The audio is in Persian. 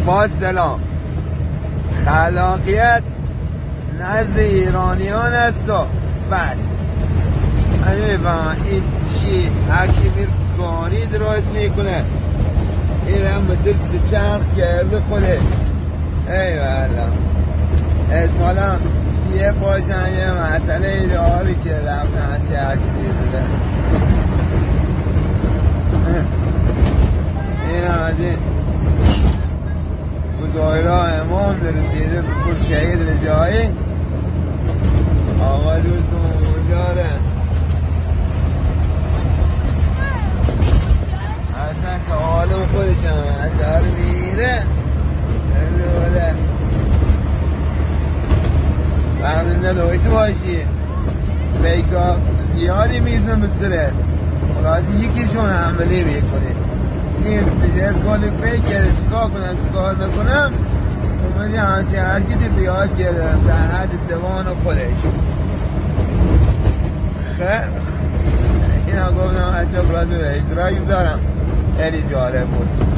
با سلام. خلاقیت نزد ایرانیان است و بس. من میفهمم این چی هرکی میر گانی درست میکنه، این هم به درست چرخ کرده کنه. ای والا احتمالا یه باشن یه مسئله ایدئالی که رفتن چرخ دیزده. این هم از این بزایرها امام رسیده به پول شهید رجایی. آقا دوستمون اونجاره اصلا که حالم خودشم از دار میره بله وقتی نداشته باشی بیکا زیادی میزن بسره خلاصی یکیشون حمله میکنه. این تجهز کنی فکر چیکار کنم چیکار نکنم اومدی همچه حرکتی بیاد کردم در حد توان خودش. خیلی این ها گفتم بچه برای اشتراک دارم. خیلی جالب بود.